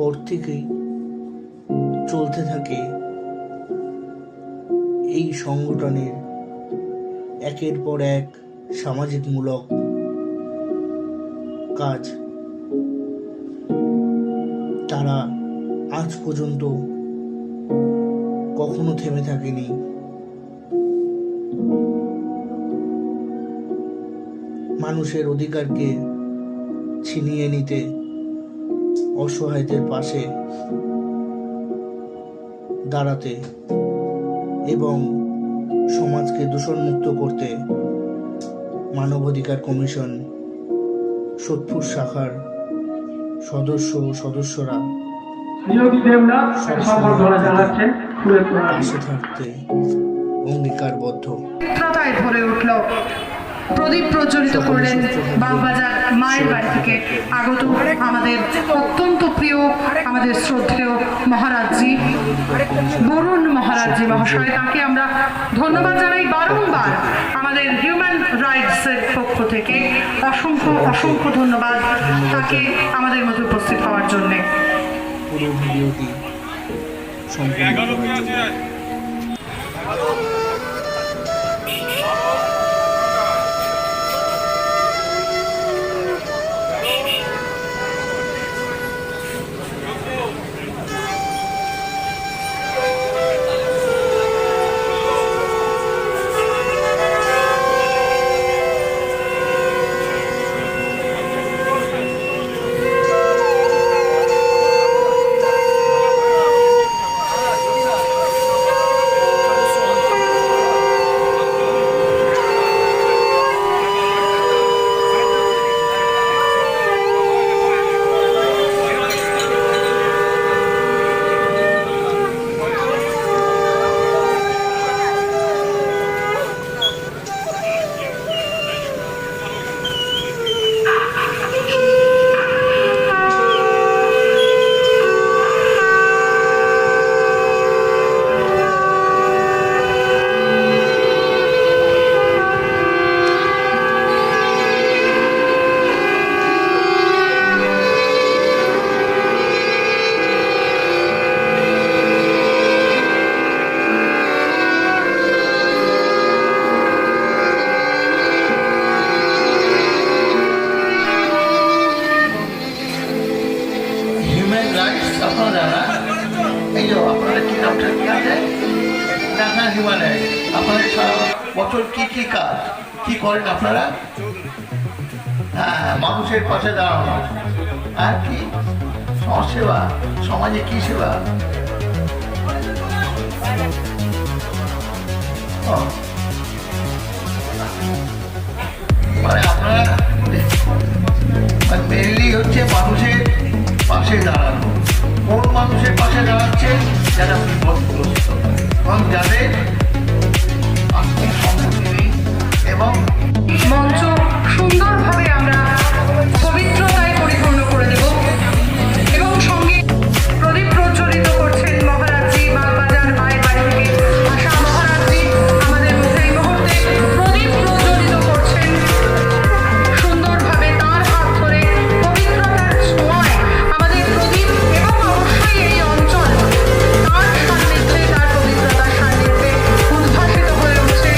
পর থেকেই চলতে থাকে এই সংগঠনের একের পর এক সামাজিকমূলক কাজ। তারা আজ পর্যন্ত কখনো থেমে থাকেনি। মানুষের অধিকারকে ছিনিয়ে নিতে, অসহায়দের পাশে দাঁড়াতে এবং সমাজকে দূষণমুক্ত করতে মানবাধিকার কমিশন সোদপুর শাখার সদস্যরা পাশে থাকতে অঙ্গীকারবদ্ধ। ভরে উঠল, প্রদীপ প্রজ্বলিত করলেন বাগবাজার মায়ের বাড়ি থেকে আগত আমাদের অত্যন্ত প্রিয়, আমাদের শ্রদ্ধেয় মহারাজজি, বরুণ মহারাজজি মহাশয়। তাকে আমরা ধন্যবাদ জানাই বারংবার। আমাদের হিউম্যান রাইটসের পক্ষ থেকে অসংখ্য অসংখ্য ধন্যবাদ তাকে আমাদের মধ্যে উপস্থিত হওয়ার জন্যে। পুরো ভিডিওটি সম্পূর্ণ বছর কি কাজ কি করেন আপনারা? হ্যাঁ, মানুষের পাশে দাঁড়ানো আর কি সমাজসেবা, সমাজে কি সেবা? মানে আপনারা মেনলি হচ্ছে মানুষের পাশে দাঁড়ানো। কোন মানুষের পাশে দাঁড়াচ্ছে? যারা বিপদগ্রস্ত এবং যাদের আর্থিক সম্পত্তি নেই। এবং মঞ্চ সুন্দরভাবে আমরা পবিত্রতায় পরিপূর্ণ করে দেব এবং সঙ্গে প্রদীপ প্রজ্বলিত করছেন মহারাজজি, বাগবাজার মায়ের বাড়ি থেকে আসা মহারাজজি আমাদের মধ্যে এই মুহূর্তে প্রদীপ প্রজ্বলিত করছেন সুন্দরভাবে। তার হাত ধরে পবিত্রতার ছোঁয়ায় আমাদের প্রদীপ এবং অবশ্যই এই অঞ্চল তার সান্নিধ্যে, তার পবিত্রতার সান্নিধ্যে উদ্ভাসিত হয়ে উঠছে।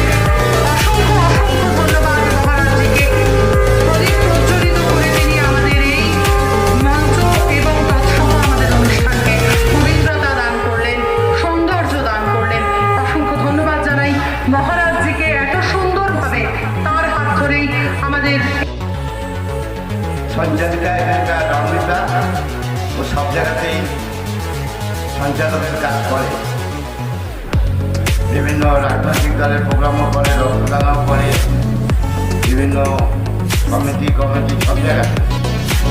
অসংখ্য অসংখ্য ধন্যবাদ মহারাজজিকে। প্রদীপ প্রজ্বলিত করে তিনি আমাদের এই মঞ্চ এবং তৎসহ আমাদের অনুষ্ঠানকে পবিত্রতা দান করলেন, সৌন্দর্য দান করলেন। অসংখ্য ধন্যবাদ জানাই মহারাজজিকে। এত সুন্দরভাবে তার হাত ধরেই আমাদের সঞ্চালিকা এখানকার রমিতা ও সব জায়গাতেই সঞ্চালকের কাজ করে। বিভিন্ন রাজনৈতিক দলের প্রোগ্রামও করে, রক্তদানও করে, বিভিন্ন কমিটি সব জায়গায়।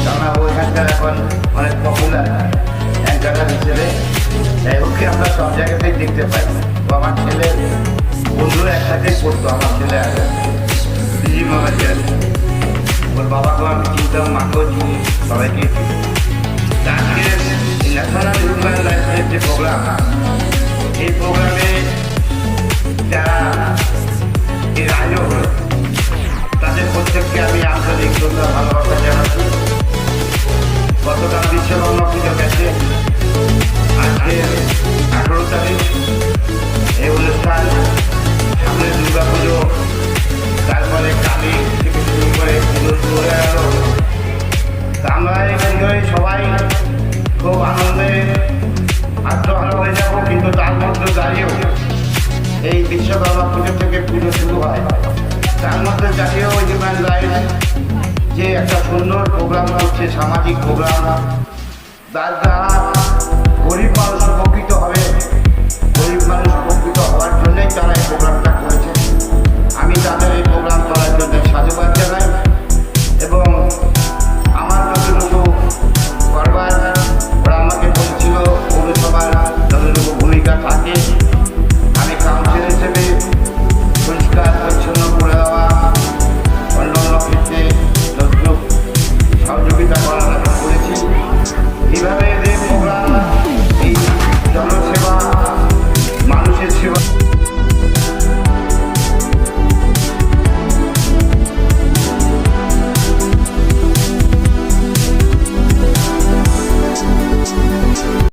কেননা ওইখানকার এখন অনেক পপুলার অ্যাঙ্কার হিসেবে, তাই ওকে আমরা সব জায়গাতেই দেখতে পাই। তো আমার ছেলে বন্ধুরা একসাথে পড়তো, আমার ছেলে আছে বিজি মামাজি আছে, ওর বাবাকেও আমি চিনতাম, মাকেও চিনি, সবাইকে চিনি। আজকে ন্যাশনাল হিউম্যান রাইটসের যে প্রোগ্রাম, এই প্রোগ্রামে যারা এর আয়োজক হল তাদের প্রত্যেককে আমি আন্তরিক ভালোবাসা জানাচ্ছি। গতকাল বিশ্বকর্মা পুজো গেছে, এই বিশ্বকর্মা পুজো থেকে পুজো শুরু হয়। তার মধ্যে জাতীয় ঐতিহ্য লাইন যে একটা সুন্দর প্রোগ্রাম করছে, সামাজিক প্রোগ্রাম, তার দ্বারা গরিব মানুষ উপকৃত